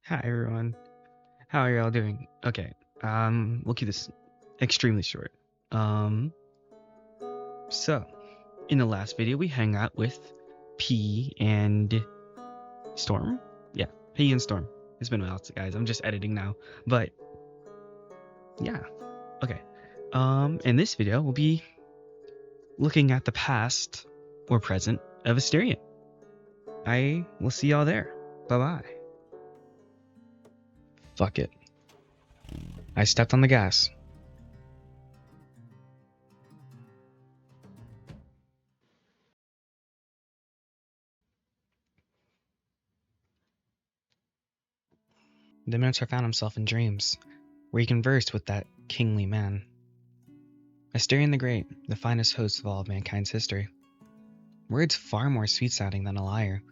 Hi everyone. How are y'all doing? Okay. We'll keep this extremely short. Um, so in the last video we hang out with P and Storm. Yeah, P and Storm. It's been a while, guys. I'm just editing now, but yeah. Okay. In this video we'll be looking at the past or present of Asterion. I will see y'all there. Bye bye. Fuck it. I stepped on the gas. The Minotaur found himself in dreams, where he conversed with that kingly man. Asterion the Great, the finest host of all of mankind's history. Words far more sweet-sounding than a lyre,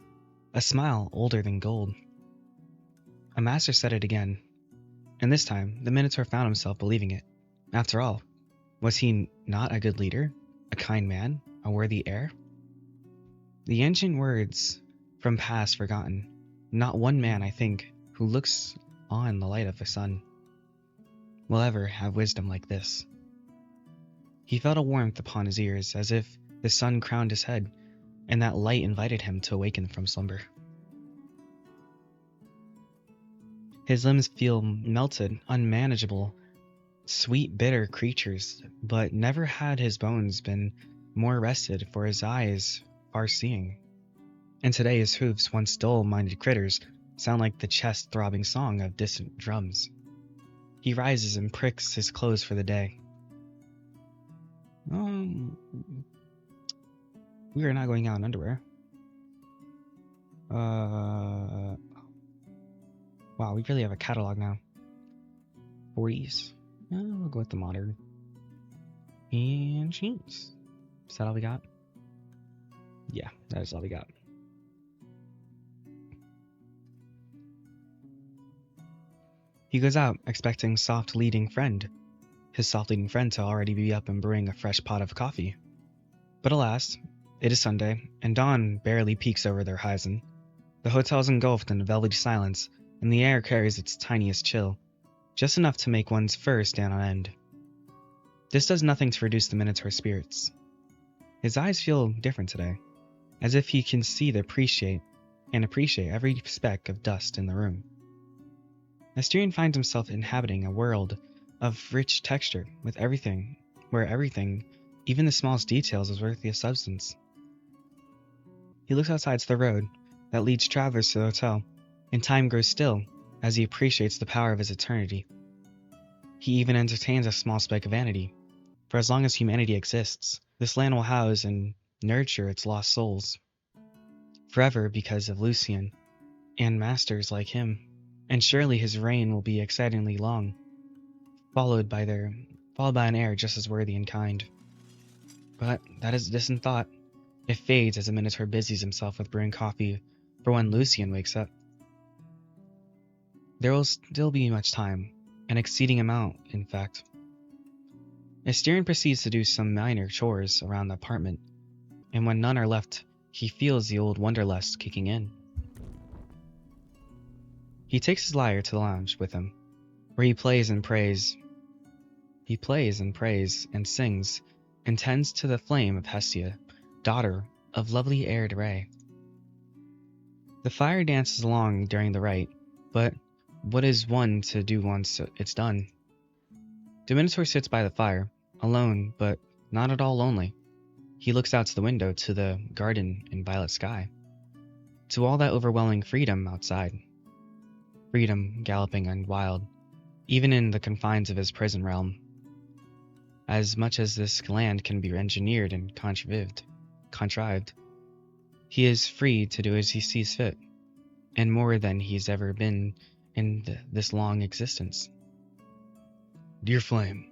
a smile older than gold. A master said it again, and this time the Minotaur found himself believing it. After all, was he not a good leader, a kind man, a worthy heir? The ancient words from past forgotten, not one man, I think, who looks on the light of the sun will ever have wisdom like this. He felt a warmth upon his ears, as if the sun crowned his head, and that light invited him to awaken from slumber. His limbs feel melted, unmanageable, sweet, bitter creatures, but never had his bones been more rested, for his eyes far-seeing. And today his hoofs, once dull-minded critters, sound like the chest-throbbing song of distant drums. He rises and pricks his clothes for the day. We are not going out in underwear. Wow, we really have a catalog now. 40s. We'll go with the modern. And jeans. Is that all we got? Yeah, that is all we got. He goes out, expecting soft leading friend. His soft leading friend to already be up and brewing a fresh pot of coffee. But alas, it is Sunday, and dawn barely peeks over their horizon. The hotel is engulfed in a velvety silence, and the air carries its tiniest chill, just enough to make one's fur stand on end. This does nothing to reduce the Minotaur's spirits. His eyes feel different today, as if he can see and appreciate every speck of dust in the room. Asterion finds himself inhabiting a world of rich texture, with everything, even the smallest details, is worthy of substance. He looks outside to the road that leads travelers to the hotel, and time grows still as he appreciates the power of his eternity. He even entertains a small speck of vanity, for as long as humanity exists, this land will house and nurture its lost souls. Forever, because of Lucian and masters like him, and surely his reign will be excitingly long, followed by an heir just as worthy and kind. But that is a distant thought. It fades as the Minotaur busies himself with brewing coffee for when Lucian wakes up. There will still be much time, an exceeding amount, in fact. Asterion proceeds to do some minor chores around the apartment, and when none are left, he feels the old wanderlust kicking in. He takes his lyre to the lounge with him, where he plays and prays. He plays and prays and sings, and tends to the flame of Hestia, daughter of lovely Air Ray. The fire dances along during the rite, but what is one to do once it's done? The Minotaur sits by the fire, alone, but not at all lonely. He looks out to the window to the garden and violet sky, to all that overwhelming freedom outside. Freedom galloping and wild, even in the confines of his prison realm. As much as this land can be engineered and contrived, he is free to do as he sees fit, and more than he's ever been in this long existence. Dear flame,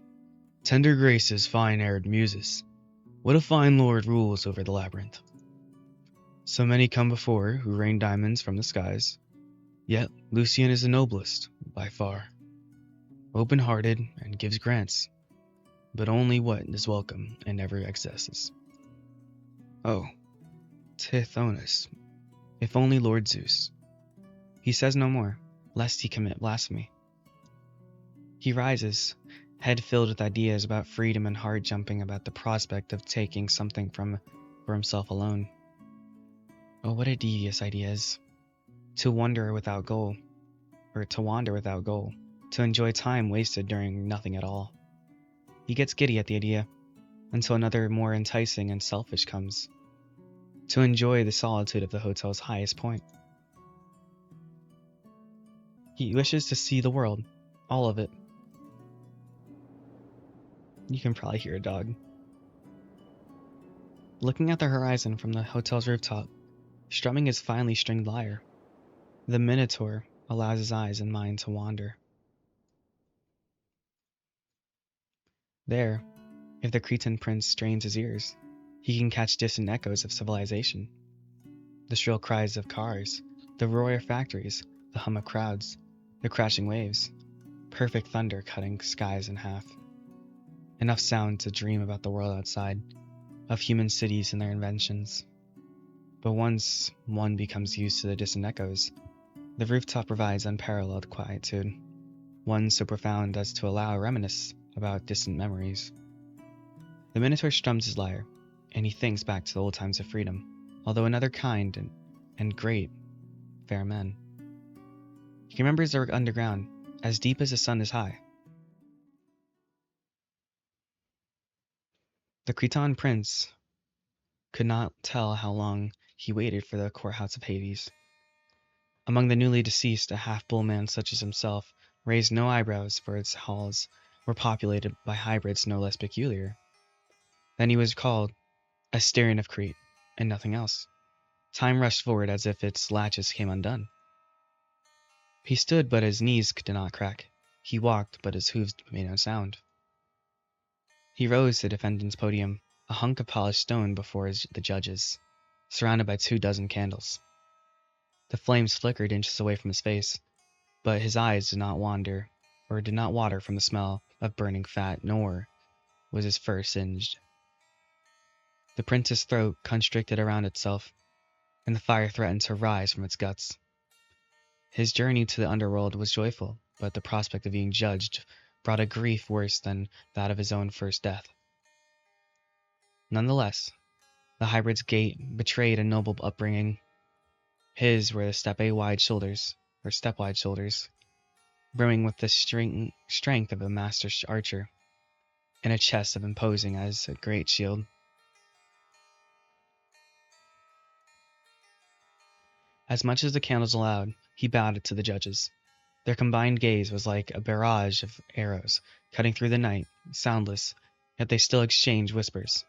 tender graces, fine-haired muses, what a fine lord rules over the labyrinth. So many come before who rain diamonds from the skies, yet Lucian is the noblest, by far. Open-hearted and gives grants, but only what is welcome and never excesses. Oh, Tithonus, if only Lord Zeus. He says no more, lest he commit blasphemy. He rises, head filled with ideas about freedom and heart jumping about the prospect of taking something for himself alone. Oh, what a devious idea is. To wander without goal, to enjoy time wasted doing nothing at all. He gets giddy at the idea, until another more enticing and selfish comes. To enjoy the solitude of the hotel's highest point. He wishes to see the world, all of it. You can probably hear a dog. Looking at the horizon from the hotel's rooftop, strumming his finely stringed lyre, the Minotaur allows his eyes and mind to wander. There, if the Cretan prince strains his ears, he can catch distant echoes of civilization. The shrill cries of cars, the roar of factories, the hum of crowds, the crashing waves, perfect thunder cutting skies in half. Enough sound to dream about the world outside, of human cities and their inventions. But once one becomes used to the distant echoes, the rooftop provides unparalleled quietude, one so profound as to allow a reminiscence about distant memories. The Minotaur strums his lyre, and he thinks back to the old times of freedom, although another kind and great, fair men. He remembers they were underground, as deep as the sun is high. The Cretan prince could not tell how long he waited for the courthouse of Hades. Among the newly deceased, a half-bull man such as himself raised no eyebrows, for its halls were populated by hybrids no less peculiar. Then he was called Asterion of Crete, and nothing else. Time rushed forward as if its latches came undone. He stood, but his knees did not crack. He walked, but his hooves made no sound. He rose to the defendant's podium, a hunk of polished stone before the judges, surrounded by 24 candles. The flames flickered inches away from his face, but his eyes did not wander from the smell of burning fat, nor was his fur singed. The prince's throat constricted around itself, and the fire threatened to rise from its guts. His journey to the underworld was joyful, but the prospect of being judged brought a grief worse than that of his own first death. Nonetheless, the hybrid's gait betrayed a noble upbringing. His were the step-wide shoulders, brimming with the strength of a master archer, and a chest as imposing as a great shield. As much as the candles allowed, he bowed to the judges. Their combined gaze was like a barrage of arrows, cutting through the night, soundless, yet they still exchanged whispers.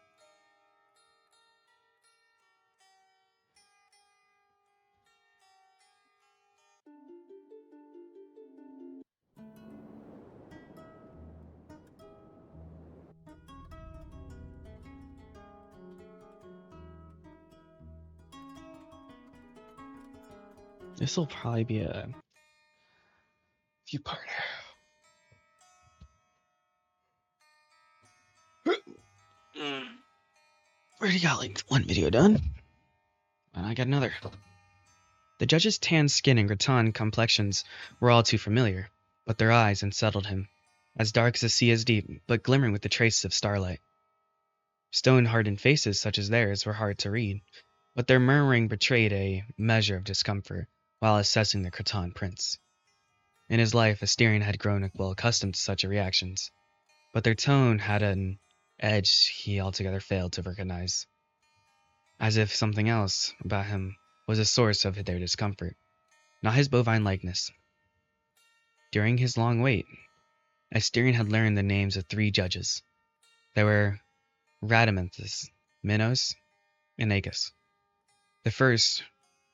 This will probably be a few-parter. Already got like one video done, and I got another. The judge's tan skin and gratin complexions were all too familiar, but their eyes unsettled him, as dark as the sea is deep, but glimmering with the traces of starlight. Stone-hardened faces such as theirs were hard to read, but their murmuring betrayed a measure of discomfort while assessing the Cretan prince. In his life, Asterion had grown well accustomed to such reactions, but their tone had an edge he altogether failed to recognize, as if something else about him was a source of their discomfort, not his bovine likeness. During his long wait, Asterion had learned the names of 3 judges. They were Rhadamanthus, Minos, and Agus. The first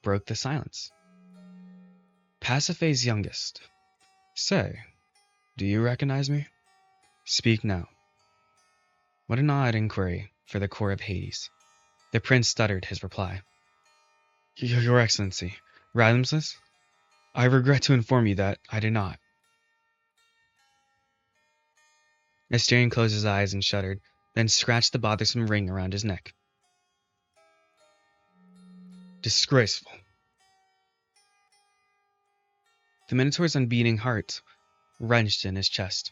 broke the silence. Pasiphae's youngest. Say, do you recognize me? Speak now. What an odd inquiry for the court of Hades. The prince stuttered his reply. Your Excellency, Rhadamanthus? I regret to inform you that I did not. Asterion closed his eyes and shuddered, then scratched the bothersome ring around his neck. Disgraceful. The Minotaur's unbeating heart wrenched in his chest.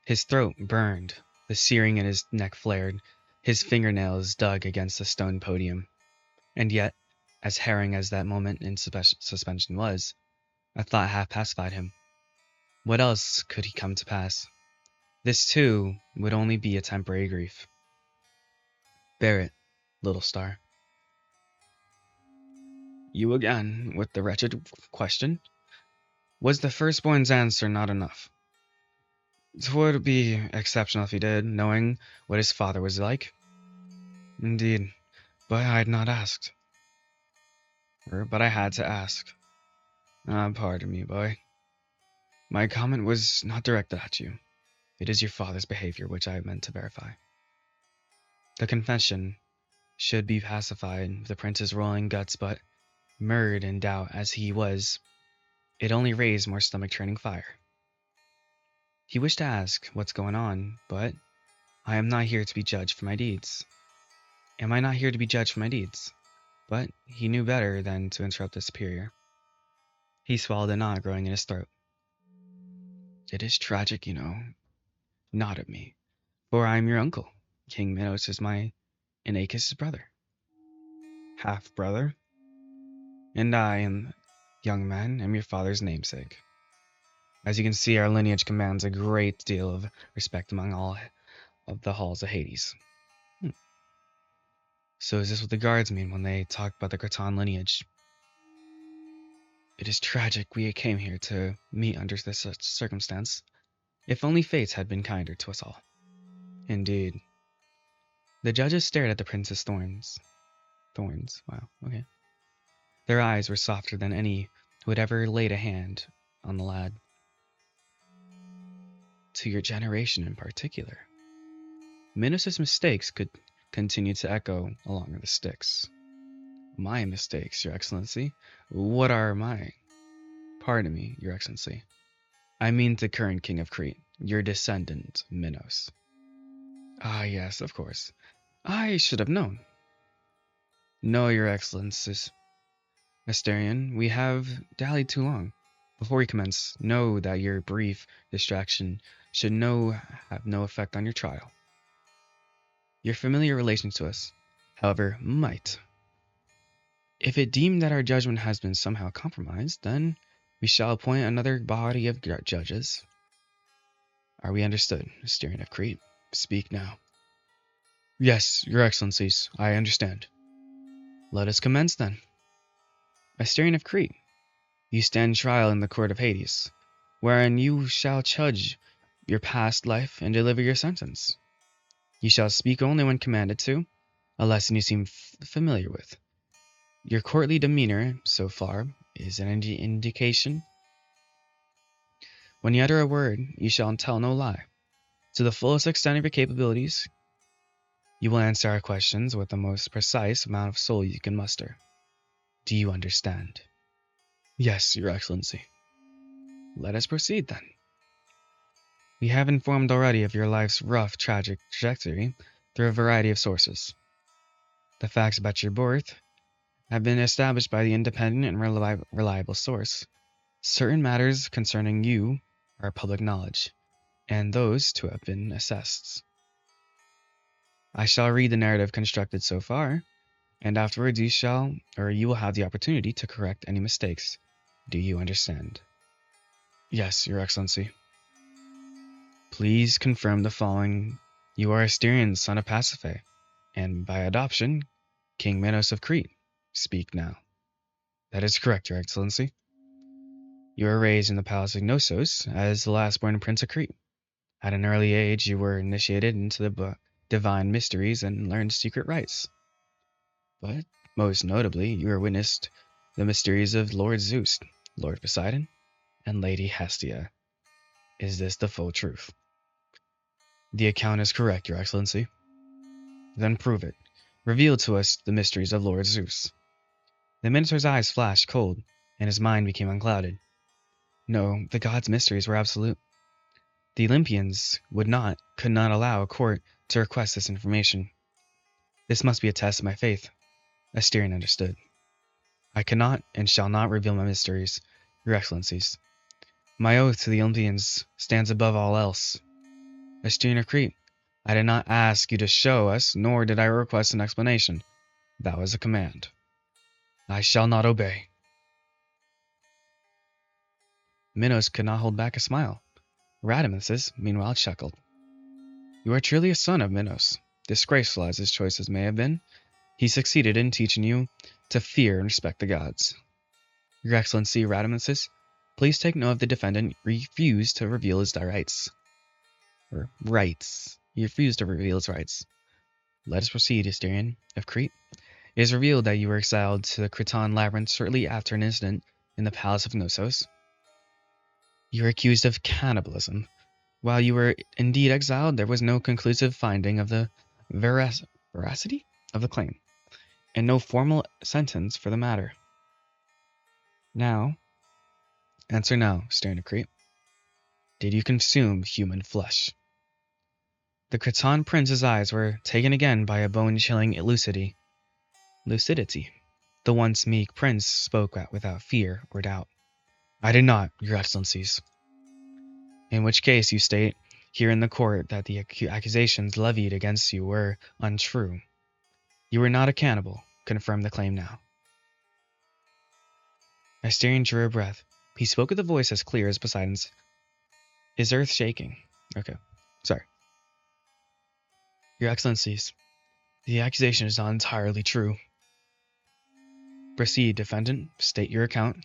His throat burned, the searing in his neck flared, his fingernails dug against the stone podium. And yet, as harrowing as that moment in suspension was, a thought half pacified him. What else could he come to pass? This, too, would only be a temporary grief. Bear it, little star. You again, with the wretched question? Was the firstborn's answer not enough? 'Twould be exceptional if he did, knowing what his father was like. Indeed, but I had not asked. But I had to ask. Pardon me, boy. My comment was not directed at you. It is your father's behavior which I meant to verify. The confession should be pacified the prince's rolling guts, but mired in doubt as he was, it only raised more stomach-churning fire. He wished to ask what's going on, but I am not here to be judged for my deeds. Am I not here to be judged for my deeds? But he knew better than to interrupt the superior. He swallowed a knot growing in his throat. It is tragic, you know. Not at me, for I am your uncle. King Minoh is my Inachus' brother. Half-brother? And I am, young man, am your father's namesake. As you can see, our lineage commands a great deal of respect among all of the halls of Hades. So is this what the guards mean when they talk about the Cretan lineage? It is tragic we came here to meet under this circumstance. If only fates had been kinder to us all. Indeed. The judges stared at the prince's thorns. Thorns, wow, okay. Their eyes were softer than any who had ever laid a hand on the lad. To your generation in particular. Minos' mistakes could continue to echo along the sticks. My mistakes, Your Excellency? What are mine? Pardon me, Your Excellency. I mean the current king of Crete, your descendant, Minos. Ah, yes, of course. I should have known. No, Your Excellencies. Asterion, we have dallied too long. Before we commence, know that your brief distraction should have no effect on your trial. Your familiar relation to us, however, might. If it deemed that our judgment has been somehow compromised, then we shall appoint another body of judges. Are we understood, Asterion of Crete? Speak now. Yes, Your Excellencies, I understand. Let us commence then. Asterion of Crete, you stand trial in the court of Hades, wherein you shall judge your past life and deliver your sentence. You shall speak only when commanded to, a lesson you seem familiar with. Your courtly demeanor, so far, is an indication. When you utter a word, you shall tell no lie. To the fullest extent of your capabilities, you will answer our questions with the most precise amount of soul you can muster. Do you understand? Yes, Your Excellency. Let us proceed, then. We have informed already of your life's rough, tragic trajectory through a variety of sources. The facts about your birth have been established by the independent and reliable source. Certain matters concerning you are public knowledge, and those to have been assessed. I shall read the narrative constructed so far, and afterwards you will have the opportunity to correct any mistakes. Do you understand? Yes, Your Excellency. Please confirm the following. You are Asterion, son of Pasiphae, and by adoption, King Minos of Crete. Speak now. That is correct, Your Excellency. You were raised in the palace of Knossos as the last-born prince of Crete. At an early age, you were initiated into the divine mysteries and learned secret rites. But, most notably, you were witnessed the mysteries of Lord Zeus, Lord Poseidon, and Lady Hestia. Is this the full truth? The account is correct, Your Excellency. Then prove it. Reveal to us the mysteries of Lord Zeus. The Minotaur's eyes flashed cold, and his mind became unclouded. No, the god's mysteries were absolute. The Olympians could not allow a court to request this information. This must be a test of my faith. Asterion understood. I cannot and shall not reveal my mysteries, Your Excellencies. My oath to the Olympians stands above all else. Asterion of Crete, I did not ask you to show us, nor did I request an explanation. That was a command. I shall not obey. Minos could not hold back a smile. Radamanthus, meanwhile, chuckled. You are truly a son of Minos. Disgraceful as his choices may have been, he succeeded in teaching you to fear and respect the gods. Your Excellency, Radamanthus, please take note of the defendant refused to reveal his rights. Or rights. He refused to reveal his rights. Let us proceed, Asterion of Crete. It is revealed that you were exiled to the Cretan labyrinth shortly after an incident in the palace of Knossos. You were accused of cannibalism. While you were indeed exiled, there was no conclusive finding of the veracity of the claim, and no formal sentence for the matter. Now, answer now, Asterion of Crete. Did you consume human flesh? The Cretan prince's eyes were taken again by a bone-chilling lucidity. The once meek prince spoke without fear or doubt. I did not, your excellencies. In which case you state here in the court that the accusations levied against you were untrue. You were not a cannibal. Confirm the claim now. Asterion drew a breath. He spoke with a voice as clear as Poseidon's. Is earth shaking? Okay, sorry. Your excellencies, the accusation is not entirely true. Proceed, defendant. State your account.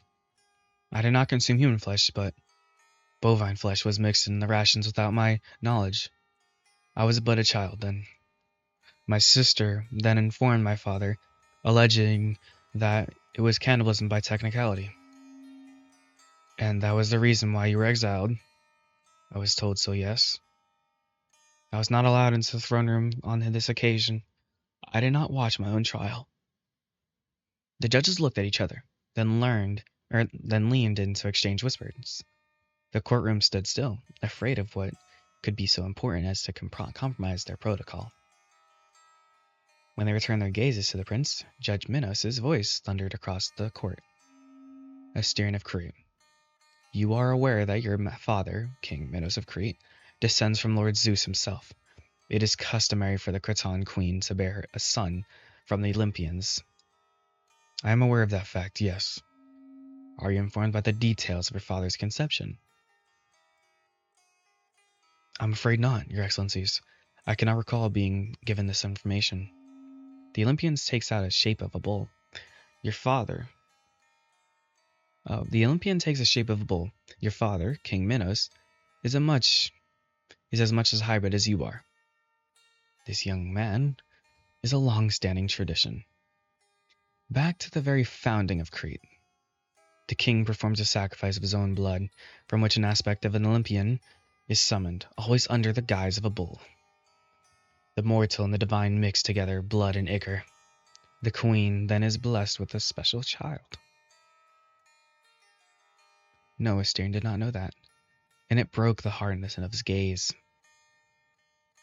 I did not consume human flesh, but bovine flesh was mixed in the rations without my knowledge. I was but a child then. My sister then informed my father, alleging that it was cannibalism by technicality. And that was the reason why you were exiled. I was told so, yes. I was not allowed into the throne room on this occasion. I did not watch my own trial. The judges looked at each other, then leaned in to exchange whispers. The courtroom stood still, afraid of what could be so important as to compromise their protocol. When they returned their gazes to the prince, Judge Minos' voice thundered across the court. Asterion of Crete, you are aware that your father, King Minos of Crete, descends from Lord Zeus himself. It is customary for the Cretan queen to bear a son from the Olympians. I am aware of that fact, yes. Are you informed by the details of your father's conception? I'm afraid not, your excellencies. I cannot recall being given this information. The Olympians takes out a shape of a bull. Your father... the Olympian takes the shape of a bull. Your father, King Minos, is as much as hybrid as you are. This young man is a long-standing tradition. Back to the very founding of Crete. The king performs a sacrifice of his own blood, from which an aspect of an Olympian is summoned, always under the guise of a bull. The mortal and the divine mix together, blood and ichor. The queen then is blessed with a special child. No, Asterion did not know that, and it broke the hardness of his gaze.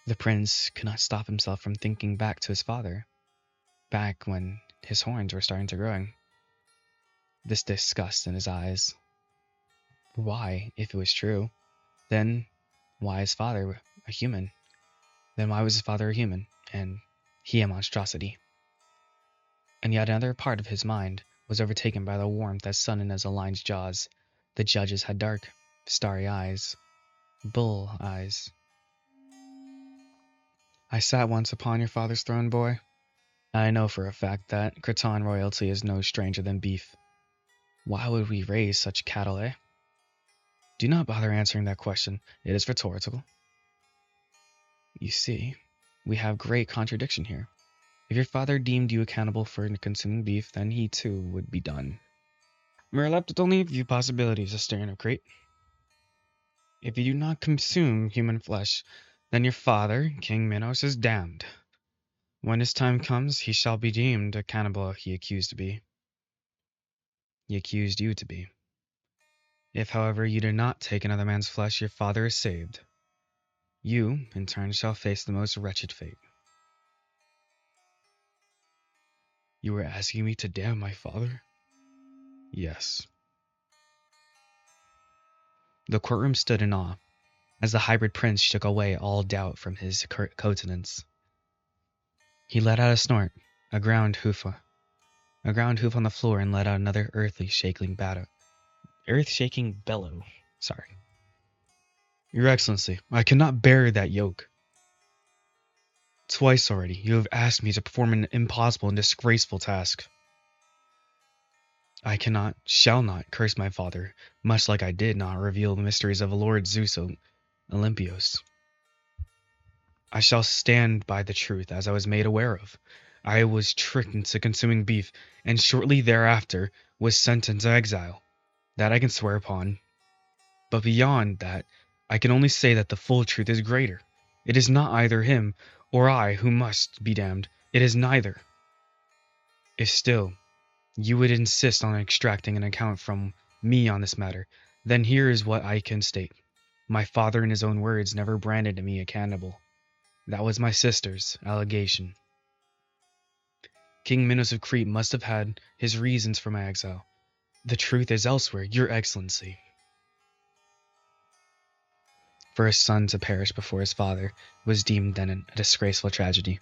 The prince could not stop himself from thinking back to his father, back when his horns were starting to grow. This disgust in his eyes. Why, if it was true, then why is father a human? Then why was his father a human, and he a monstrosity? And yet another part of his mind was overtaken by the warmth as sudden as a lion's jaws. The judges had dark, starry eyes. Bull eyes. I sat once upon your father's throne, boy. I know for a fact that Cretan royalty is no stranger than beef. Why would we raise such cattle, eh? Do not bother answering that question. It is rhetorical. You see, we have great contradiction here. If your father deemed you accountable for consuming beef, then he too would be done. We're left with only a few possibilities, Asterion of Crete. If you do not consume human flesh, then your father, King Minos, is damned. When his time comes, he shall be deemed a cannibal he accused you to be. If, however, you do not take another man's flesh, your father is saved. You, in turn, shall face the most wretched fate. You were asking me to damn my father? Yes. The courtroom stood in awe, as the hybrid prince shook away all doubt from his countenance. He let out a snort, a ground hoof on the floor, and let out another earth-shaking bellow. Sorry. Your Excellency, I cannot bear that yoke. Twice already, you have asked me to perform an impossible and disgraceful task. I cannot, shall not, curse my father, much like I did not reveal the mysteries of Lord Zeus Olympios. I shall stand by the truth as I was made aware of. I was tricked into consuming beef, and shortly thereafter was sent into exile. That I can swear upon. But beyond that, I can only say that the full truth is greater. It is not either him or I who must be damned. It is neither. If still you would insist on extracting an account from me on this matter, then here is what I can state. My father, in his own words, never branded me a cannibal. That was my sister's allegation. King Minos of Crete must have had his reasons for my exile. The truth is elsewhere, Your Excellency. For a son to perish before his father was deemed then a disgraceful tragedy.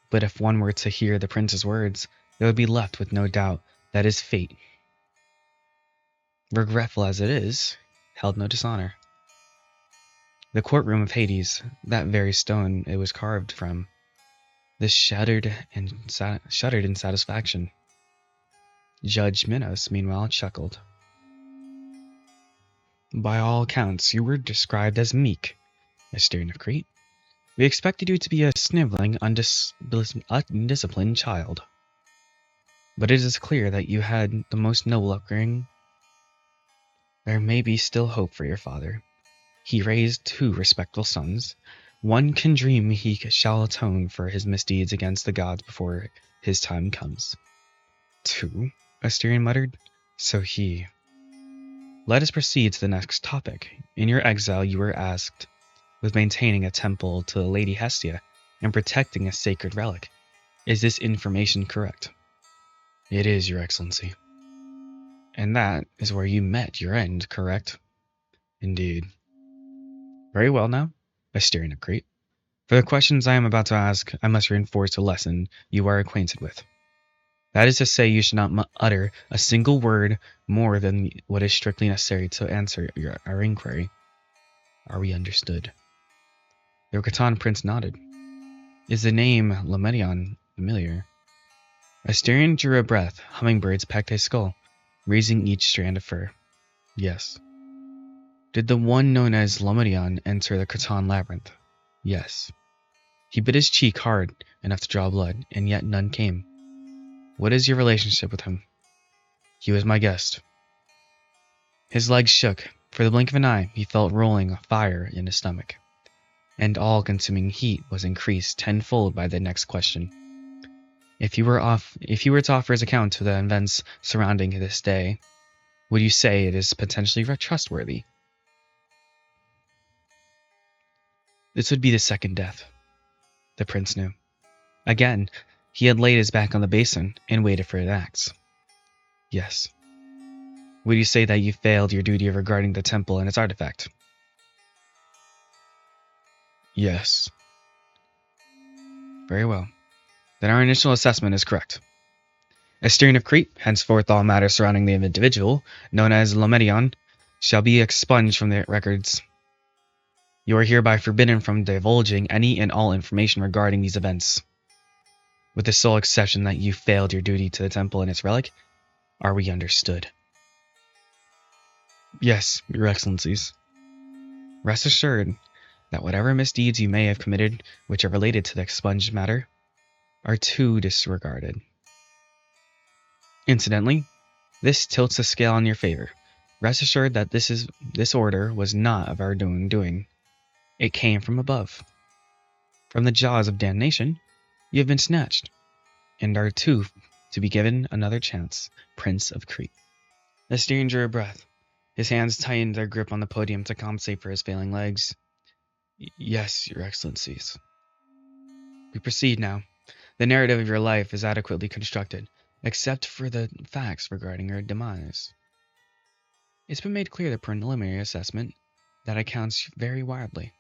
But if one were to hear the prince's words, it would be left with no doubt that his fate, regretful as it is, held no dishonor. The courtroom of Hades, that very stone it was carved from, this shuddered in satisfaction. Judge Minos, meanwhile, chuckled. By all accounts, you were described as meek, Asterion of Crete. We expected you to be a sniveling, undisciplined child. But it is clear that you had the most noble upbringing. There may be still hope for your father. He raised 2 respectable sons. One can dream he shall atone for his misdeeds against the gods before his time comes. 2? Asterion muttered. So he... Let us proceed to the next topic. In your exile, you were tasked with maintaining a temple to Lady Hestia and protecting a sacred relic. Is this information correct? It is, Your Excellency. And that is where you met your end, correct? Indeed. Very well now, Asterion of Crete. For the questions I am about to ask, I must reinforce a lesson you are acquainted with. That is to say, you should not utter a single word more than what is strictly necessary to answer our inquiry. Are we understood? The Khitan prince nodded. Is the name Lamedion familiar? Asterion drew a breath. Hummingbirds pecked his skull, raising each strand of fur. Yes. Did the one known as Lamedion enter the Khitan labyrinth? Yes. He bit his cheek hard enough to draw blood, and yet none came. What is your relationship with him? He was my guest. His legs shook. For the blink of an eye, he felt rolling fire in his stomach. And all-consuming heat was increased tenfold by the next question. If you were to offer his account to the events surrounding this day, would you say it is potentially trustworthy? This would be the second death. The prince knew. Again, he had laid his back on the basin and waited for an axe. Yes. Would you say that you failed your duty regarding the temple and its artifact? Yes. Very well. Then our initial assessment is correct. Asterion of Crete, henceforth all matters surrounding the individual, known as Lamedion, shall be expunged from the records. You are hereby forbidden from divulging any and all information regarding these events. With the sole exception that you failed your duty to the temple and its relic, are we understood? Yes, Your Excellencies. Rest assured that whatever misdeeds you may have committed which are related to the expunged matter are too disregarded. Incidentally, this tilts the scale in your favor. Rest assured that this order was not of our doing. It came from above. From the jaws of damnation, you have been snatched, and are to be given another chance, Prince of Crete. Asterion drew a breath. His hands tightened their grip on the podium to compensate for his failing legs. Yes, Your Excellencies. We proceed now. The narrative of your life is adequately constructed, except for the facts regarding your demise. It's been made clear the preliminary assessment that accounts very widely.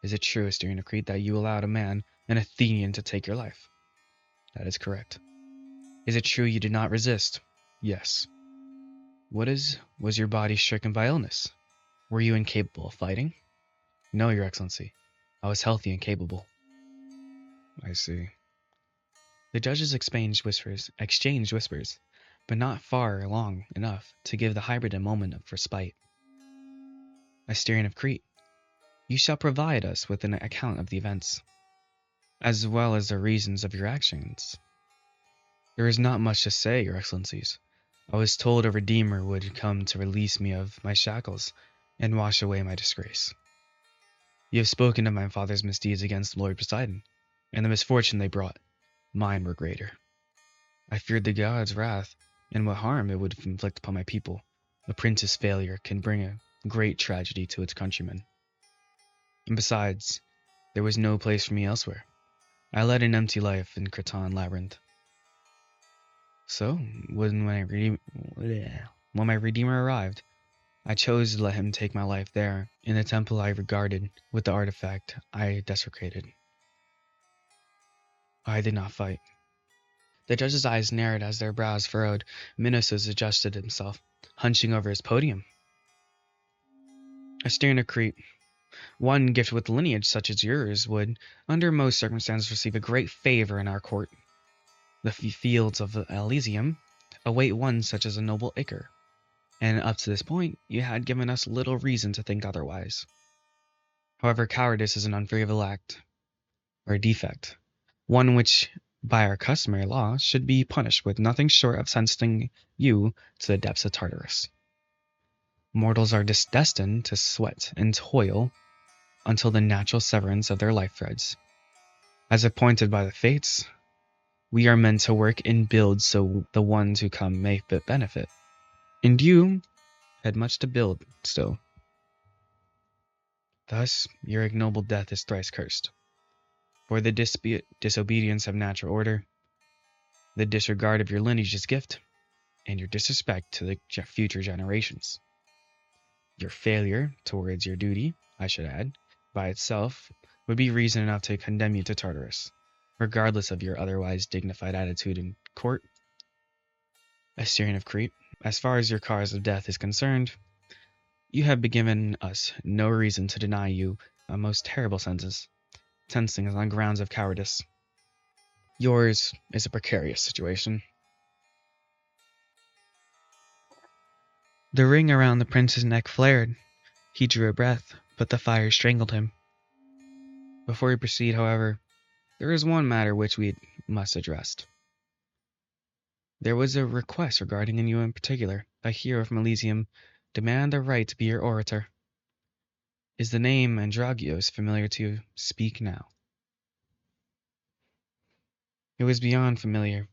Is it true, Asterian Crete, that you allowed a man, an Athenian, to take your life? That is correct. Is it true you did not resist? Yes. Was your body stricken by illness? Were you incapable of fighting? No, Your Excellency. I was healthy and capable. I see. The judges exchanged whispers, but not far long enough to give the hybrid a moment of respite. Asterian of Crete, you shall provide us with an account of the events, as well as the reasons of your actions. There is not much to say, Your Excellencies. I was told a Redeemer would come to release me of my shackles and wash away my disgrace. You have spoken of my father's misdeeds against Lord Poseidon, and the misfortune they brought. Mine were greater. I feared the gods' wrath, and what harm it would inflict upon my people. A prince's failure can bring a great tragedy to its countrymen. And besides, there was no place for me elsewhere. I led an empty life in Cretan Labyrinth. So, when my Redeemer arrived, I chose to let him take my life there, in the temple I regarded with the artifact I desecrated. I did not fight. The judge's eyes narrowed as their brows furrowed. Minotaur adjusted himself, hunching over his podium. Asterian of Crete, one gifted with lineage such as yours would, under most circumstances, receive a great favor in our court. The fields of Elysium await one such as a noble Icar, and up to this point, you had given us little reason to think otherwise. However, cowardice is an unforgivable act, or defect, one which, by our customary law, should be punished with nothing short of sentencing you to the depths of Tartarus. Mortals are destined to sweat and toil until the natural severance of their life threads. As appointed by the fates, we are meant to work and build so the ones who come may benefit. And you had much to build still. Thus, your ignoble death is thrice cursed. For the disobedience of natural order, the disregard of your lineage's gift, and your disrespect to the future generations. Your failure towards your duty, I should add, by itself, would be reason enough to condemn you to Tartarus, regardless of your otherwise dignified attitude in court. Asterian of Crete, as far as your cause of death is concerned, you have given us no reason to deny you a most terrible sentence, sentencing on grounds of cowardice. Yours is a precarious situation. The ring around the prince's neck flared. He drew a breath, but the fire strangled him. Before we proceed, however, there is one matter which we must address. There was a request regarding you in particular. A hero from Elysium demand the right to be your orator. Is the name Androgeos familiar to you? Speak now. It was beyond familiar.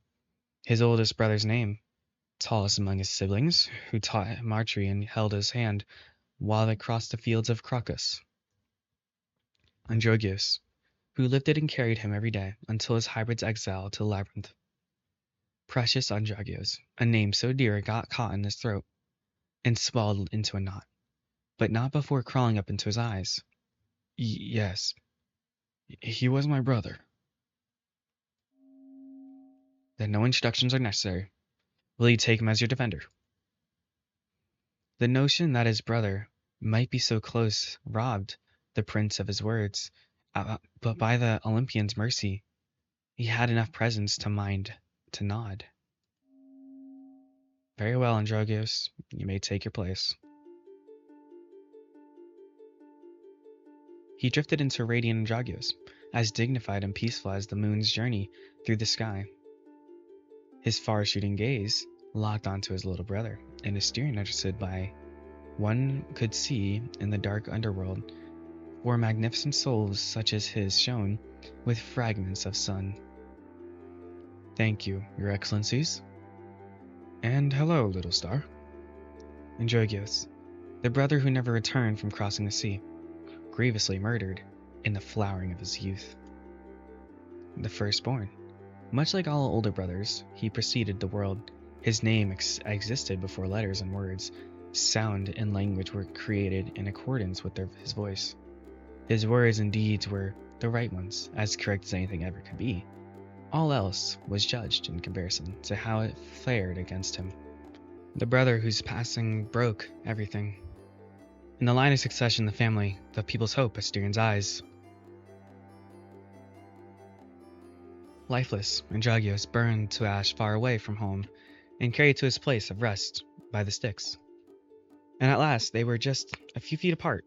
His oldest brother's name, tallest among his siblings, who taught him archery and held his hand while they crossed the fields of Crocus. Androgeos, who lifted and carried him every day until his hybrid's exile to the labyrinth. Precious Androgeos, a name so dear it got caught in his throat and swallowed into a knot, but not before crawling up into his eyes. Yes, he was my brother. Then no introductions are necessary. Will you take him as your defender? The notion that his brother might be so close robbed the prince of his words, but by the Olympian's mercy, he had enough presence to mind to nod. Very well, Androgeos, you may take your place. He drifted into radiant Androgeos, as dignified and peaceful as the moon's journey through the sky. His far-shooting gaze locked onto his little brother, and his steering understood by one could see in the dark underworld, where magnificent souls such as his shone with fragments of sun. Thank you, Your Excellencies. And hello, little star. Androgeos, the brother who never returned from crossing the sea, grievously murdered in the flowering of his youth. The firstborn. Much like all older brothers, he preceded the world. His name existed before letters and words, sound and language were created in accordance with his voice. His words and deeds were the right ones, as correct as anything ever could be. All else was judged in comparison to how it fared against him. The brother whose passing broke everything. In the line of succession, the family, the people's hope, Astyrion's eyes. Lifeless, Androgeos burned to ash far away from home and carried to his place of rest by the Styx. And at last they were just a few feet apart.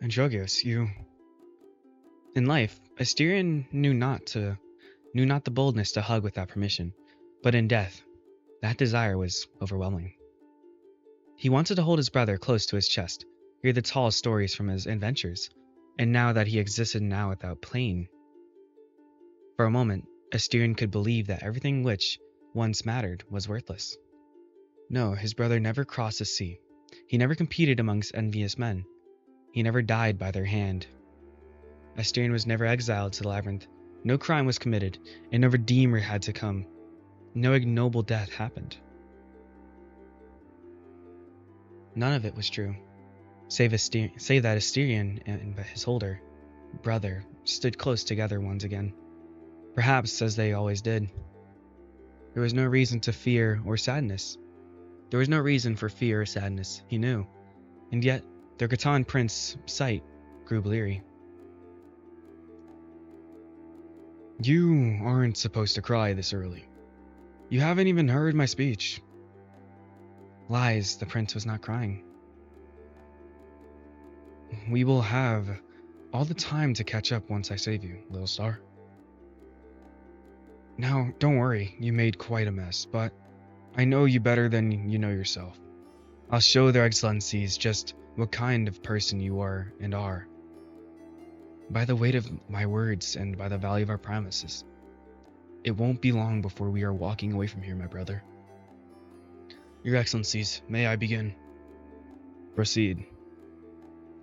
Androgeos, you... In life, Astyrion knew not the boldness to hug without permission, but in death, that desire was overwhelming. He wanted to hold his brother close to his chest, hear the tall stories from his adventures, and now that he existed now without pain. For a moment, Astyrion could believe that everything which once mattered was worthless. No, his brother never crossed the sea. He never competed amongst envious men. He never died by their hand. Astyrion was never exiled to the labyrinth. No crime was committed, and no redeemer had to come. No ignoble death happened. None of it was true, save that Astyrion and his holder, brother, stood close together once again, perhaps as they always did. There was no reason to fear or sadness. There was no reason for fear or sadness, he knew, and yet their Khatan prince's sight grew bleary. You aren't supposed to cry this early. You haven't even heard my speech. Lies, the prince was not crying. We will have all the time to catch up once I save you, little star. Now, don't worry, you made quite a mess, but I know you better than you know yourself. I'll show their excellencies just what kind of person you are and are. By the weight of my words and by the value of our promises. It won't be long before we are walking away from here, my brother. Your excellencies, may I begin? Proceed.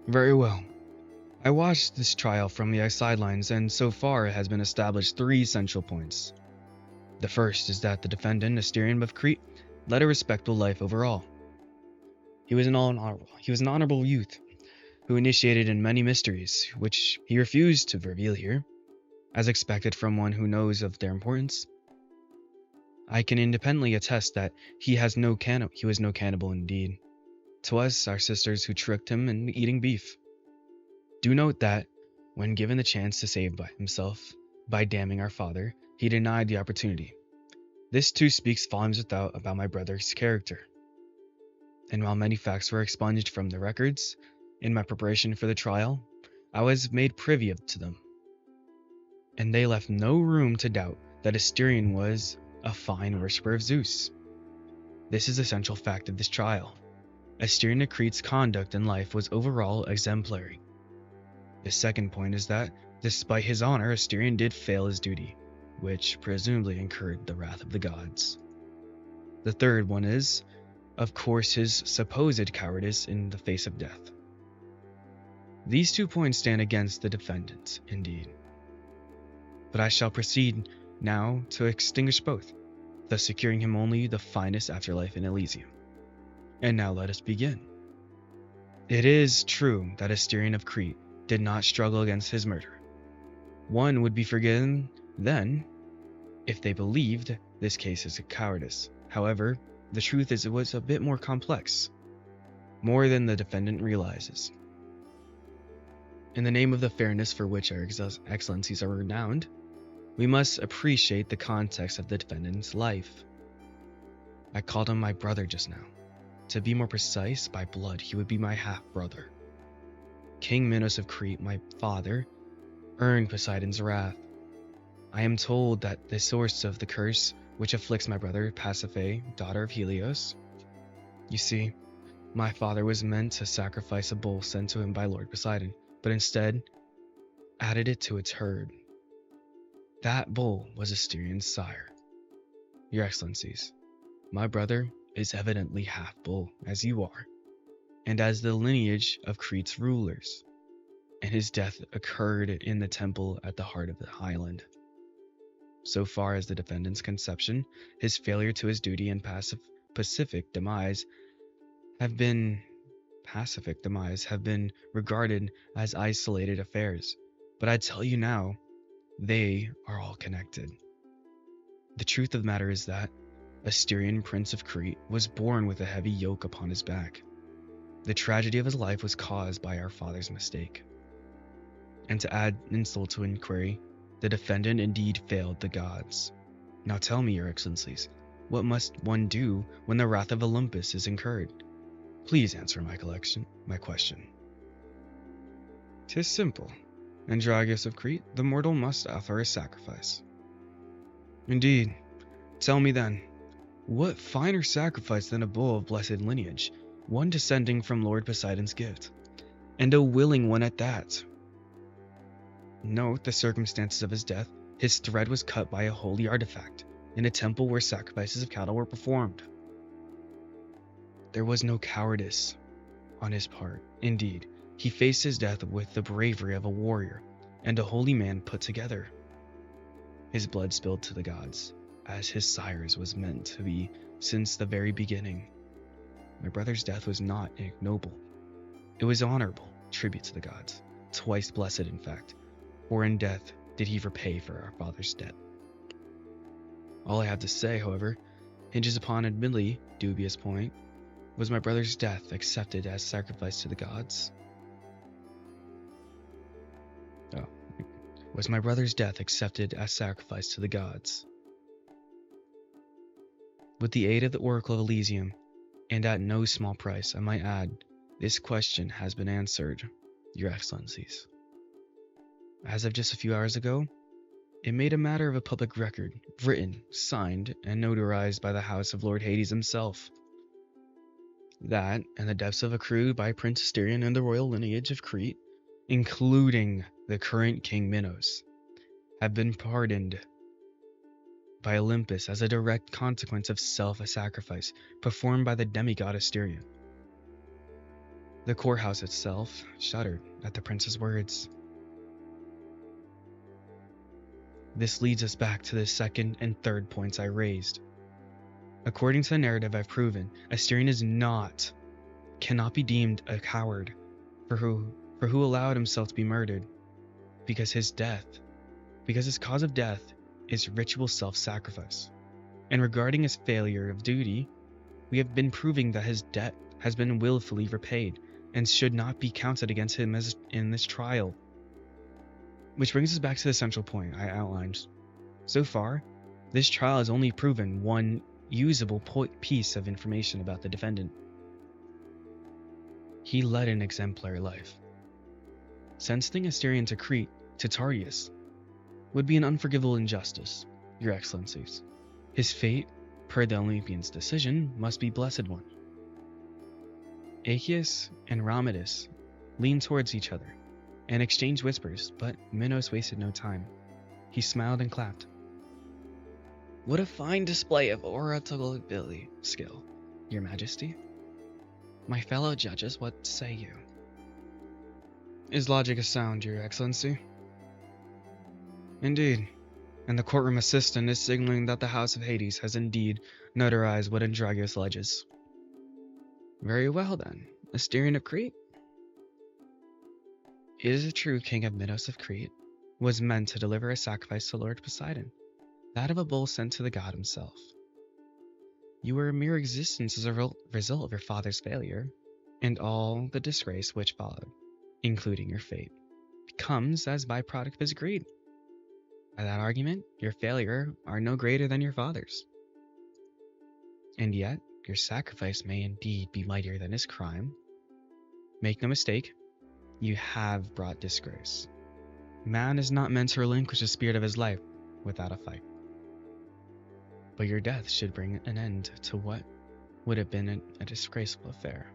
Very well. I watched this trial from the sidelines, and so far it has been established 3 essential points. The first is that the defendant, Astyrion of Crete, led a respectable life overall. He was an honorable youth, who initiated in many mysteries, which he refused to reveal here, as expected from one who knows of their importance. I can independently attest that he was no cannibal indeed. To us, our sisters who tricked him into eating beef. Do note that, when given the chance to save himself by damning our father, he denied the opportunity. This too speaks volumes about my brother's character. And while many facts were expunged from the records, in my preparation for the trial, I was made privy to them. And they left no room to doubt that Astyrion was a fine worshipper of Zeus. This is the essential fact of this trial. Astyrion of Crete's conduct in life was overall exemplary. The second point is that, despite his honor, Astyrion did fail his duty, which presumably incurred the wrath of the gods. The third one is, of course, his supposed cowardice in the face of death. These 2 points stand against the defendant, indeed. But I shall proceed now to extinguish both, thus securing him only the finest afterlife in Elysium. And now let us begin. It is true that Astyrion of Crete did not struggle against his murder. One would be forgiven then, if they believed this case is a cowardice. However, the truth is it was a bit more complex, more than the defendant realizes. In the name of the fairness for which our excellencies are renowned, we must appreciate the context of the defendant's life. I called him my brother just now. To be more precise, by blood, he would be my half-brother. King Minoh of Crete, my father, earned Poseidon's wrath. I am told that the source of the curse which afflicts my brother, Pasiphae, daughter of Helios. You see, my father was meant to sacrifice a bull sent to him by Lord Poseidon, but instead added it to its herd. That bull was Astyrion's sire. Your excellencies, my brother is evidently half bull, as you are, and as the lineage of Crete's rulers, and his death occurred in the temple at the heart of the island. So far as the defendant's conception, his failure to his duty and pacific demise have been pacific demise have been regarded as isolated affairs, but I tell you now, they are all connected. The truth of the matter is that Asterion, Prince of Crete, was born with a heavy yoke upon his back. The tragedy of his life was caused by our father's mistake. And to add insult to inquiry, the defendant indeed failed the gods. Now tell me, your excellencies, what must one do when the wrath of Olympus is incurred? Please answer my question. 'Tis simple. Androgeus of Crete, the mortal must offer a sacrifice. Indeed. Tell me then, what finer sacrifice than a bull of blessed lineage, one descending from Lord Poseidon's gift, and a willing one at that? Note the circumstances of his death. His thread was cut by a holy artifact, in a temple where sacrifices of cattle were performed. There was no cowardice on his part. Indeed, he faced his death with the bravery of a warrior and a holy man put together. His blood spilled to the gods, as his sire's was meant to be since the very beginning. My brother's death was not ignoble. It was honorable tribute to the gods, twice blessed in fact, for in death did he repay for our father's debt. All I have to say, however, hinges upon an admittedly dubious point. Was my brother's death accepted as sacrifice to the gods? Was my brother's death accepted as sacrifice to the gods? With the aid of the Oracle of Elysium, and at no small price, I might add, this question has been answered, your excellencies. As of just a few hours ago, it made a matter of a public record, written, signed, and notarized by the house of Lord Hades himself, that, in the depths of accrued by Prince Asterion and the royal lineage of Crete, including the current King Minos, have been pardoned by Olympus as a direct consequence of self-sacrifice performed by the demigod Asterion. The courthouse itself shuddered at the prince's words. This leads us back to the second and third points I raised. According to the narrative I've proven, Asterion cannot be deemed a coward for who allowed himself to be murdered, because his cause of death is ritual self-sacrifice. And regarding his failure of duty, we have been proving that his debt has been willfully repaid and should not be counted against him in this trial. Which brings us back to the central point I outlined. So far, this trial has only proven one usable piece of information about the defendant. He led an exemplary life. Sending Asterion to Crete, to Tardius, would be an unforgivable injustice, your excellencies. His fate, per the Olympian's decision, must be blessed one. Aeacus and Rhamidus leaned towards each other and exchanged whispers, but Minos wasted no time. He smiled and clapped. What a fine display of oratorical skill, your majesty. My fellow judges, what say you? Is logic a sound, your excellency? Indeed, and the courtroom assistant is signaling that the House of Hades has indeed notarized what Androgeus alleges. Very well then, Asterion of Crete? It is a true king of Minos of Crete, was meant to deliver a sacrifice to Lord Poseidon, that of a bull sent to the god himself. You were a mere existence as a result of your father's failure, and all the disgrace which followed, including your fate, comes as byproduct of his greed. By that argument, your failure are no greater than your father's. And yet, your sacrifice may indeed be mightier than his crime. Make no mistake, you have brought disgrace. Man is not meant to relinquish the spirit of his life without a fight. But your death should bring an end to what would have been a disgraceful affair,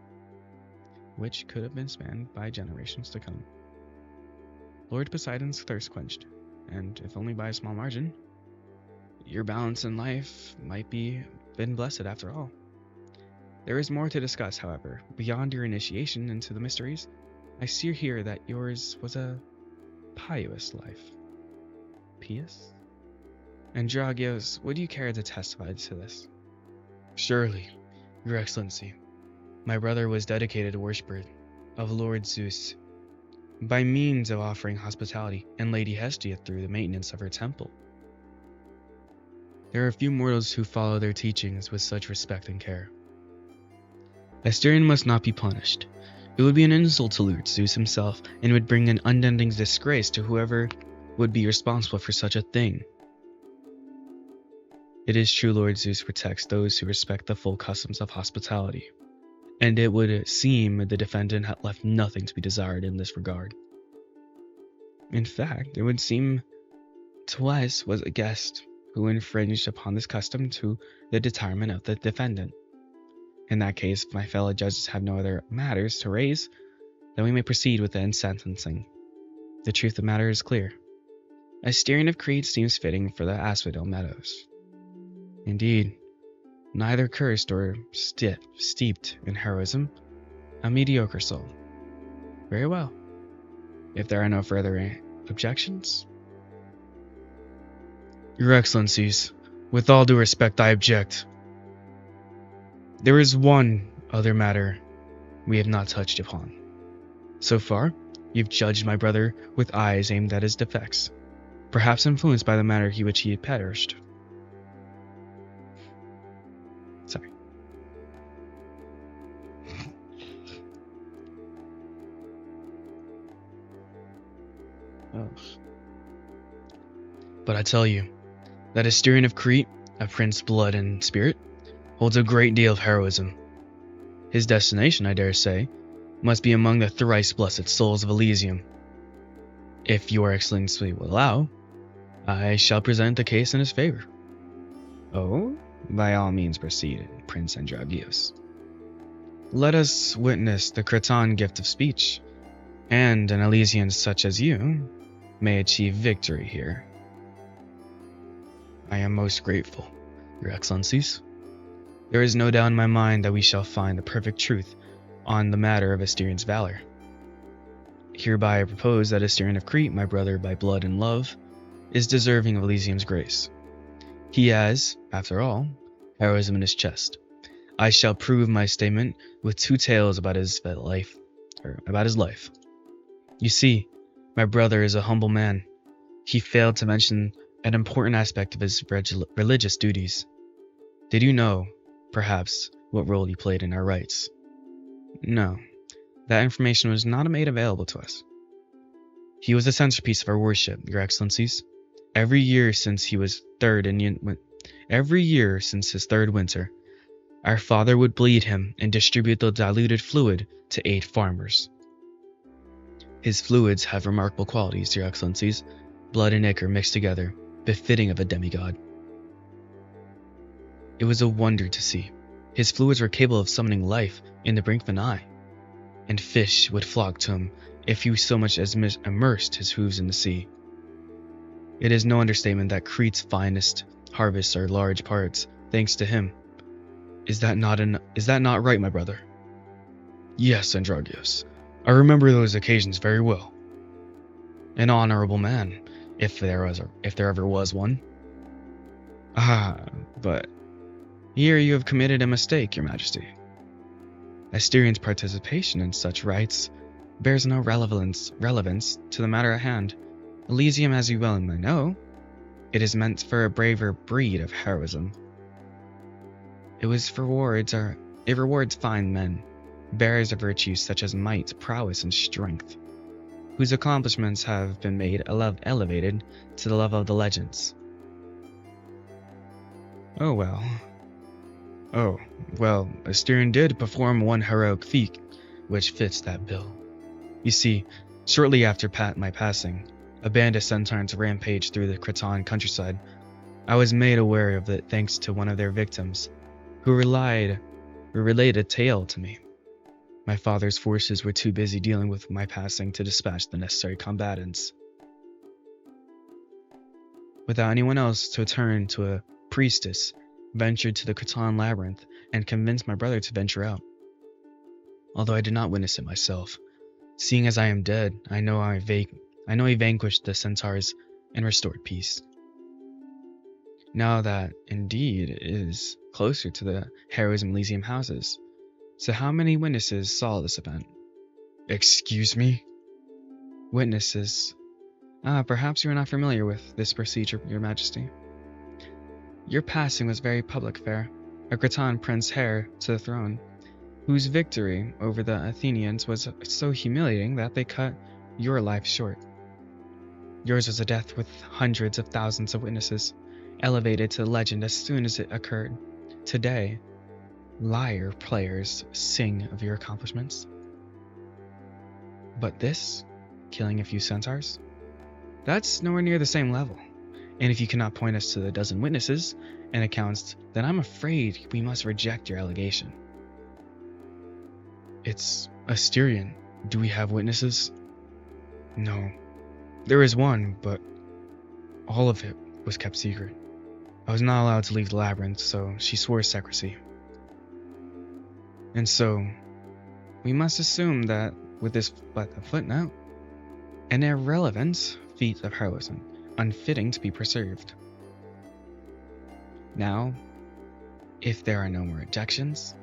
which could have been spanned by generations to come. Lord Poseidon's thirst quenched, and if only by a small margin, your balance in life might be been blessed after all. There is more to discuss, however. Beyond your initiation into the mysteries, I see here that yours was a pious life. Pious? Androgeus, would you care to testify to this? Surely, your excellency. My brother was dedicated worshipper of Lord Zeus by means of offering hospitality and Lady Hestia through the maintenance of her temple. There are few mortals who follow their teachings with such respect and care. Asterion must not be punished. It would be an insult to Lord Zeus himself, and would bring an unending disgrace to whoever would be responsible for such a thing. It is true Lord Zeus protects those who respect the full customs of hospitality, and it would seem the defendant had left nothing to be desired in this regard. In fact, it would seem to us was a guest who infringed upon this custom to the detriment of the defendant. In that case, if my fellow judges have no other matters to raise, then we may proceed with the sentencing. The truth of the matter is clear. Asterion of Crete seems fitting for the Asphodel Meadows. Indeed, neither cursed or steeped in heroism, a mediocre soul. Very well. If there are no further objections. Your Excellencies, with all due respect, I object. There is one other matter we have not touched upon. So far, you've judged my brother with eyes aimed at his defects, perhaps influenced by the manner in which he had perished. Sorry. Oh. But I tell you, that Asterion of Crete, a prince blood and spirit, holds a great deal of heroism. His destination, I dare say, must be among the thrice blessed souls of Elysium. If your Excellency will allow, I shall present the case in his favor. Oh, by all means proceed, Prince Androgeos. Let us witness the Cretan gift of speech, and an Elysian such as you may achieve victory here. I am most grateful, Your Excellencies. There is no doubt in my mind that we shall find the perfect truth on the matter of Asterion's valor. Hereby I propose that Asterion of Crete, my brother by blood and love, is deserving of Elysium's grace. He has, after all, heroism in his chest. I shall prove my statement with two tales about his life. You see, my brother is a humble man. He failed to mention an important aspect of his religious duties. Did you know, perhaps, what role he played in our rites? No, that information was not made available to us. He was the centerpiece of our worship, Your Excellencies. Every year since his third winter, our father would bleed him and distribute the diluted fluid to aid farmers. His fluids have remarkable qualities, Your Excellencies, blood and ichor mixed together, befitting of a demigod. It was a wonder to see. His fluids were capable of summoning life in the brink of an eye, and fish would flock to him if he so much as immersed his hooves in the sea. It is no understatement that Crete's finest harvests are large parts thanks to him. Is that not right, my brother? Yes, Androgeos. I remember those occasions very well. An honorable man, if there ever was one. But here you have committed a mistake, Your Majesty. Asterion's participation in such rites bears no relevance to the matter at hand. Elysium, as you well know, it is meant for a braver breed of heroism. It rewards fine men, bearers of virtues such as might, prowess, and strength, whose accomplishments have been made elevated to the level of the legends. Oh well, Asterion did perform one heroic feat, which fits that bill. You see, shortly after my passing, a band of centaurs rampaged through the Cretan countryside. I was made aware of it thanks to one of their victims, who relayed a tale to me. My father's forces were too busy dealing with my passing to dispatch the necessary combatants. Without anyone else to turn to, a priestess ventured to the Cretan labyrinth and convinced my brother to venture out. Although I did not witness it myself, seeing as I am dead, I know he vanquished the centaurs and restored peace. Now that, indeed, is closer to the Heroism Elysium houses, So how many witnesses saw this event? Excuse me? Witnesses. Perhaps you are not familiar with this procedure, Your Majesty. Your passing was very public affair. A Cretan prince heir to the throne, whose victory over the Athenians was so humiliating that they cut your life short. Yours was a death with hundreds of thousands of witnesses, elevated to legend as soon as it occurred. Today, lyre players sing of your accomplishments. But this, killing a few centaurs, that's nowhere near the same level. And if you cannot point us to the dozen witnesses and accounts, then I'm afraid we must reject your allegation. It's Asterion. Do we have witnesses? No. There is one, but all of it was kept secret. I was not allowed to leave the labyrinth, so she swore secrecy. And so, we must assume that with this but a footnote, an irrelevant feat of heroism, unfitting to be preserved. Now, if there are no more objections,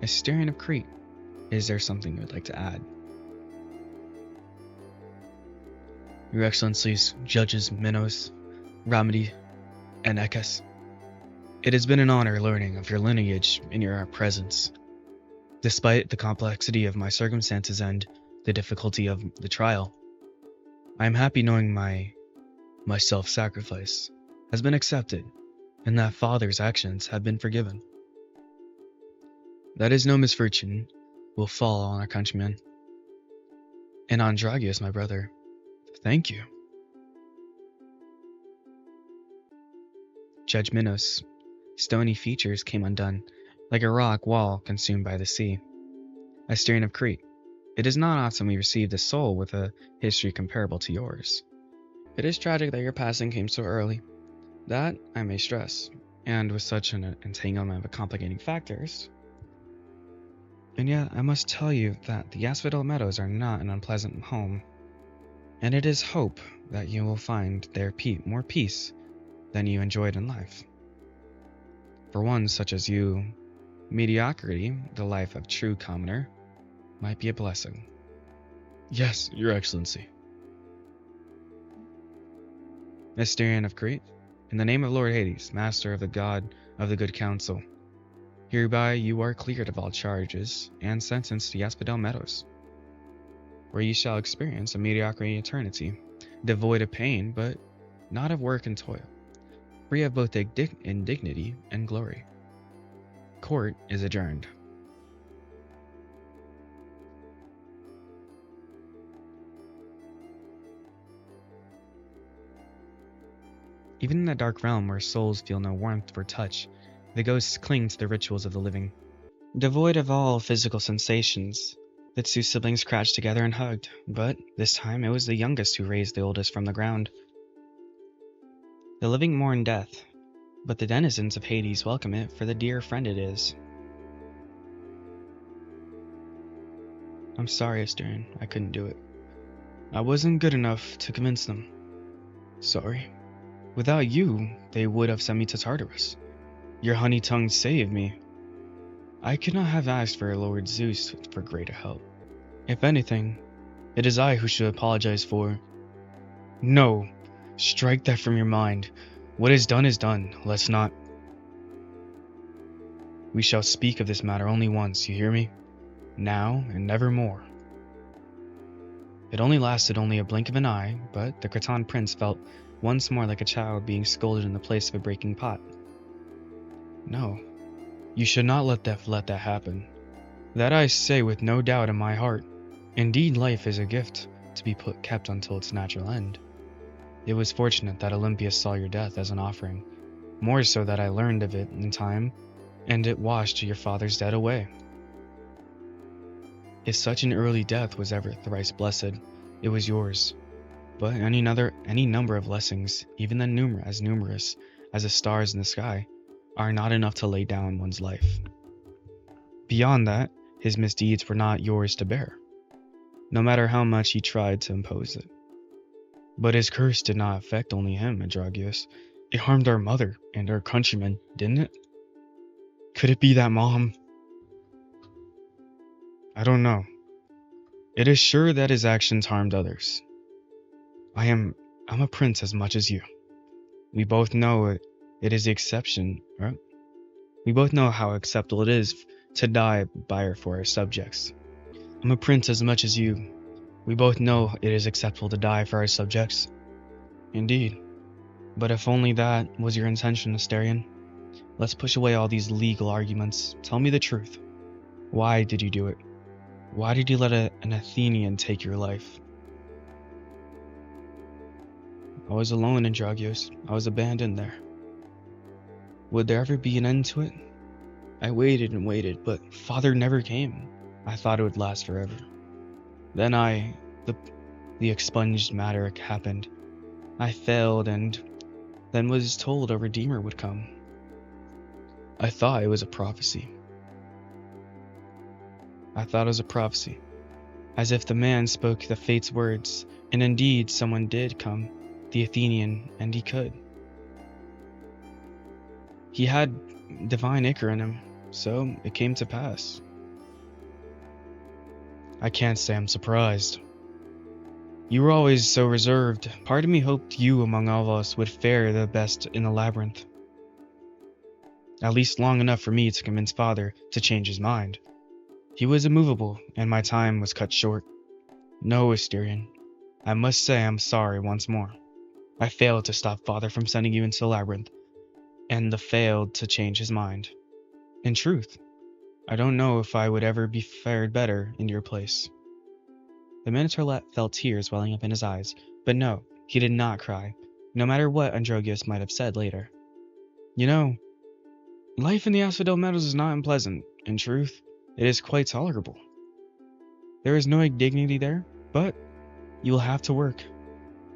Asterion of Crete, is there something you would like to add? Your Excellencies, Judges Minoh, Ramadi, and Ekes, it has been an honor learning of your lineage in your presence. Despite the complexity of my circumstances and the difficulty of the trial, I am happy knowing my self-sacrifice has been accepted and that Father's actions have been forgiven. That is no misfortune will fall on our countrymen. And Andragius, my brother, thank you. Judge Minos' stony features came undone, like a rock wall consumed by the sea. Asterion of Crete, it is not often we receive a soul with a history comparable to yours. It is tragic that your passing came so early. That I may stress, and with such an entanglement of complicating factors. And yet, I must tell you that the Asphodel Meadows are not an unpleasant home, and it is hope that you will find there more peace than you enjoyed in life. For one such as you, mediocrity, the life of true commoner, might be a blessing. Yes, Your Excellency. Asterion of Crete, in the name of Lord Hades, master of the god of the good counsel, hereby you are cleared of all charges and sentenced to Asphodel Meadows, where you shall experience a mediocrity eternity, devoid of pain, but not of work and toil, free of both indignity and glory. Court is adjourned. Even in that dark realm where souls feel no warmth or touch, the ghosts cling to the rituals of the living. Devoid of all physical sensations, the two siblings crouched together and hugged, but this time it was the youngest who raised the oldest from the ground. The living mourn death, but the denizens of Hades welcome it for the dear friend it is. I'm sorry, Asterion, I couldn't do it. I wasn't good enough to convince them. Sorry. Without you, they would have sent me to Tartarus. Your honey tongue saved me. I could not have asked for Lord Zeus for greater help. If anything, it is I who should apologize for. No, strike that from your mind. What is done, let's not. We shall speak of this matter only once, you hear me? Now and never more. It only lasted a blink of an eye, but the Cretan prince felt once more like a child being scolded in the place of a breaking pot. No, you should not let that happen. That I say with no doubt in my heart. Indeed, life is a gift to be kept until its natural end. It was fortunate that Olympius saw your death as an offering, more so that I learned of it in time, and it washed your father's debt away. If such an early death was ever thrice blessed, it was yours. But any number of blessings, even as numerous as the stars in the sky, are not enough to lay down one's life. Beyond that, his misdeeds were not yours to bear, no matter how much he tried to impose it. But his curse did not affect only him, Andragius. It harmed our mother and our countrymen, didn't it? Could it be that mom? I don't know. It is sure that his actions harmed others. I'm a prince as much as you. We both know it is the exception, right? We both know how acceptable it is to die by or for our subjects. I'm a prince as much as you. We both know it is acceptable to die for our subjects. Indeed. But if only that was your intention, Asterion. Let's push away all these legal arguments. Tell me the truth. Why did you do it? Why did you let an Athenian take your life? I was alone in Dragios. I was abandoned there. Would there ever be an end to it? I waited and waited, but father never came. I thought it would last forever. Then the expunged matter happened. I failed and then was told a redeemer would come. I thought it was a prophecy. As if the man spoke the fate's words, and indeed someone did come, the Athenian, and he could. He had divine ichor in him, so it came to pass. I can't say I'm surprised. You were always so reserved. Part of me hoped you, among all of us, would fare the best in the labyrinth. At least long enough for me to convince father to change his mind. He was immovable, and my time was cut short. No, Asterion. I must say I'm sorry once more. I failed to stop father from sending you into the labyrinth, and failed to change his mind. In truth, I don't know if I would ever be fared better in your place. The Minotaur felt tears welling up in his eyes, but no, he did not cry, no matter what Androgeus might have said later. You know, life in the Asphodel Meadows is not unpleasant. In truth, it is quite tolerable. There is no dignity there, but you will have to work,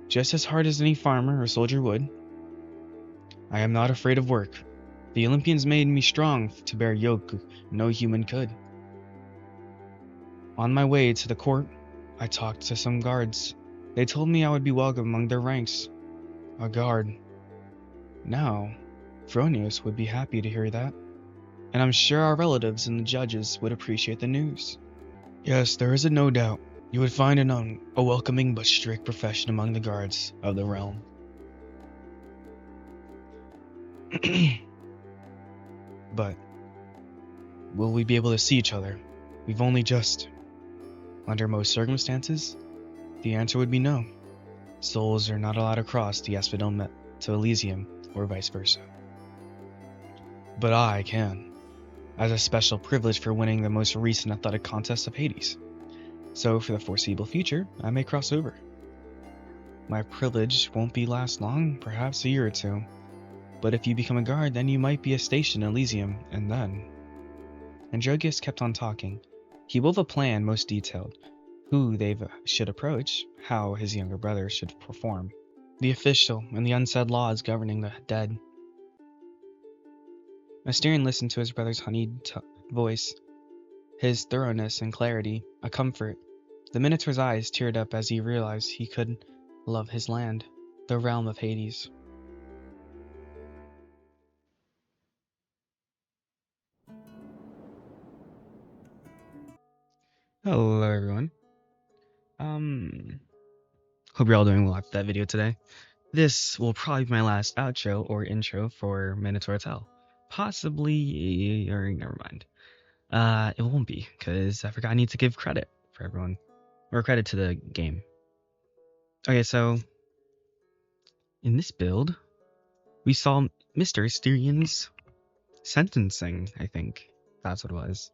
just as hard as any farmer or soldier would. I am not afraid of work. The Olympians made me strong to bear yoke no human could. On my way to the court, I talked to some guards. They told me I would be welcome among their ranks. A guard. Now, Phronios would be happy to hear that, and I'm sure our relatives and the judges would appreciate the news. Yes, there is no doubt. You would find a welcoming but strict profession among the guards of the realm. But will we be able to see each other? We've only just... Under most circumstances, the answer would be no. Souls are not allowed to cross the Asphodel to Elysium, or vice versa. But I can, as a special privilege for winning the most recent athletic contest of Hades. So for the foreseeable future, I may cross over. My privilege won't last long, perhaps a year or two. But if you become a guard, then you might be a station in Elysium, and then... Androgeus kept on talking. He wove a plan most detailed, who they should approach, how his younger brother should perform, the official and the unsaid laws governing the dead. Asterion listened to his brother's honeyed voice, his thoroughness and clarity, a comfort. The Minotaur's eyes teared up as he realized he could love his land, the realm of Hades. Hello everyone. Hope you're all doing well after that video today. This will probably be my last outro or intro for Minotaur Tale. Possibly, or never mind. It won't be, because I forgot I need to give credit for everyone. Or credit to the game. Okay, so in this build, we saw Mr. Asterian's sentencing, I think. That's what it was.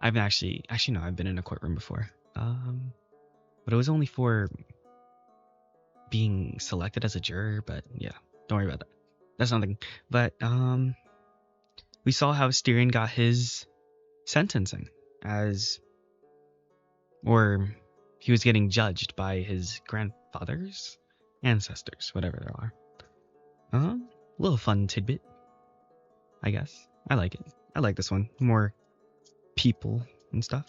I've actually no, I've been in a courtroom before. But it was only for being selected as a juror, but yeah, don't worry about that. That's nothing. But we saw how Asterion got his sentencing or he was getting judged by his grandfather's ancestors, whatever there are. Little fun tidbit, I guess. I like it. I like this one. More people and stuff.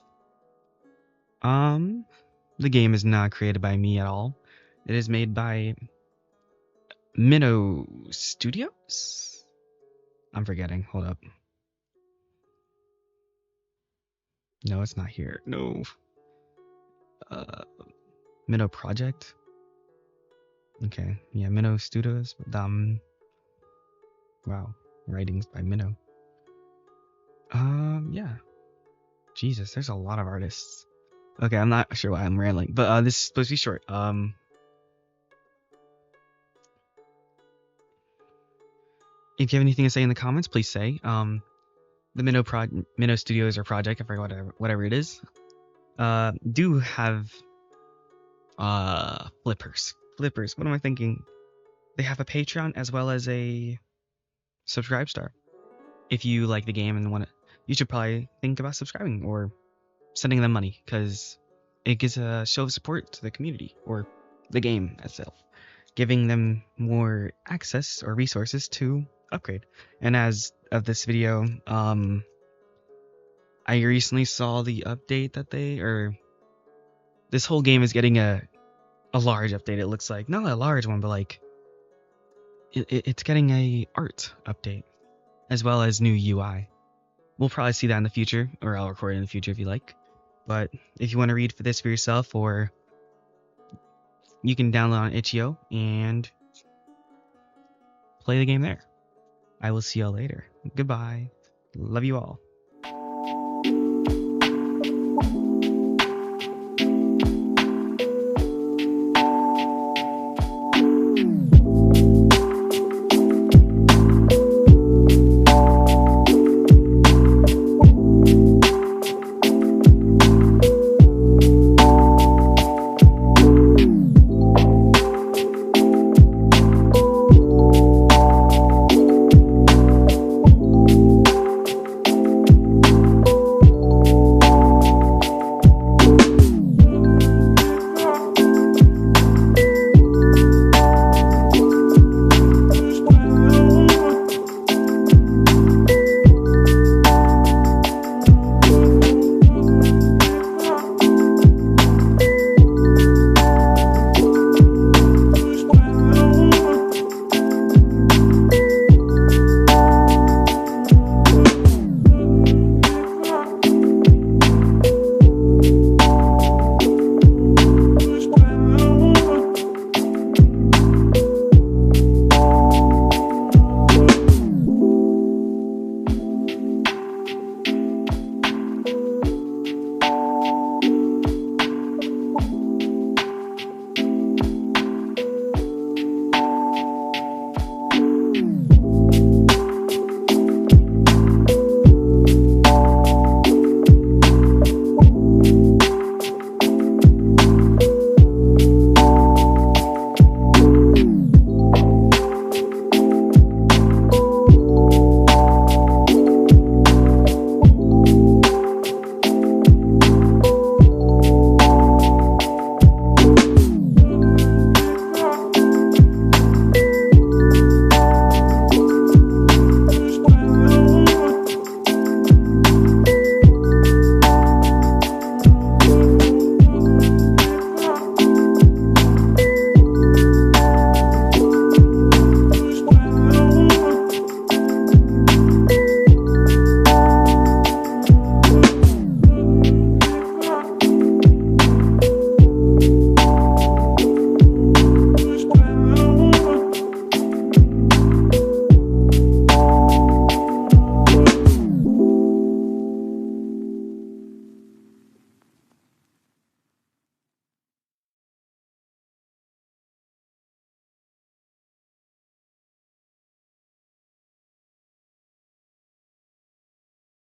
The game is not created by me at all. It is made by Minoh Studios? I'm forgetting. Hold up. No, it's not here. No. Minoh Project. Okay, yeah, Minoh Studios. Wow, writings by Minoh. Yeah. Jesus, there's a lot of artists. Okay, I'm not sure why I'm rambling, but this is supposed to be short. If you have anything to say in the comments, please say. The Minoh Studios or project, I forget whatever it is. Do have flippers. Flippers. What am I thinking? They have a Patreon as well as a subscribe star. If you like the game and want to, you should probably think about subscribing or sending them money because it gives a show of support to the community or the game itself, giving them more access or resources to upgrade. And as of this video, I recently saw the update that this whole game is getting a large update. It looks like not a large one, but like it's getting a art update as well as new UI. We'll probably see that in the future, or I'll record it in the future if you like. But if you want to read for this for yourself, or you can download on itch.io and play the game there. I will see y'all later. Goodbye. Love you all.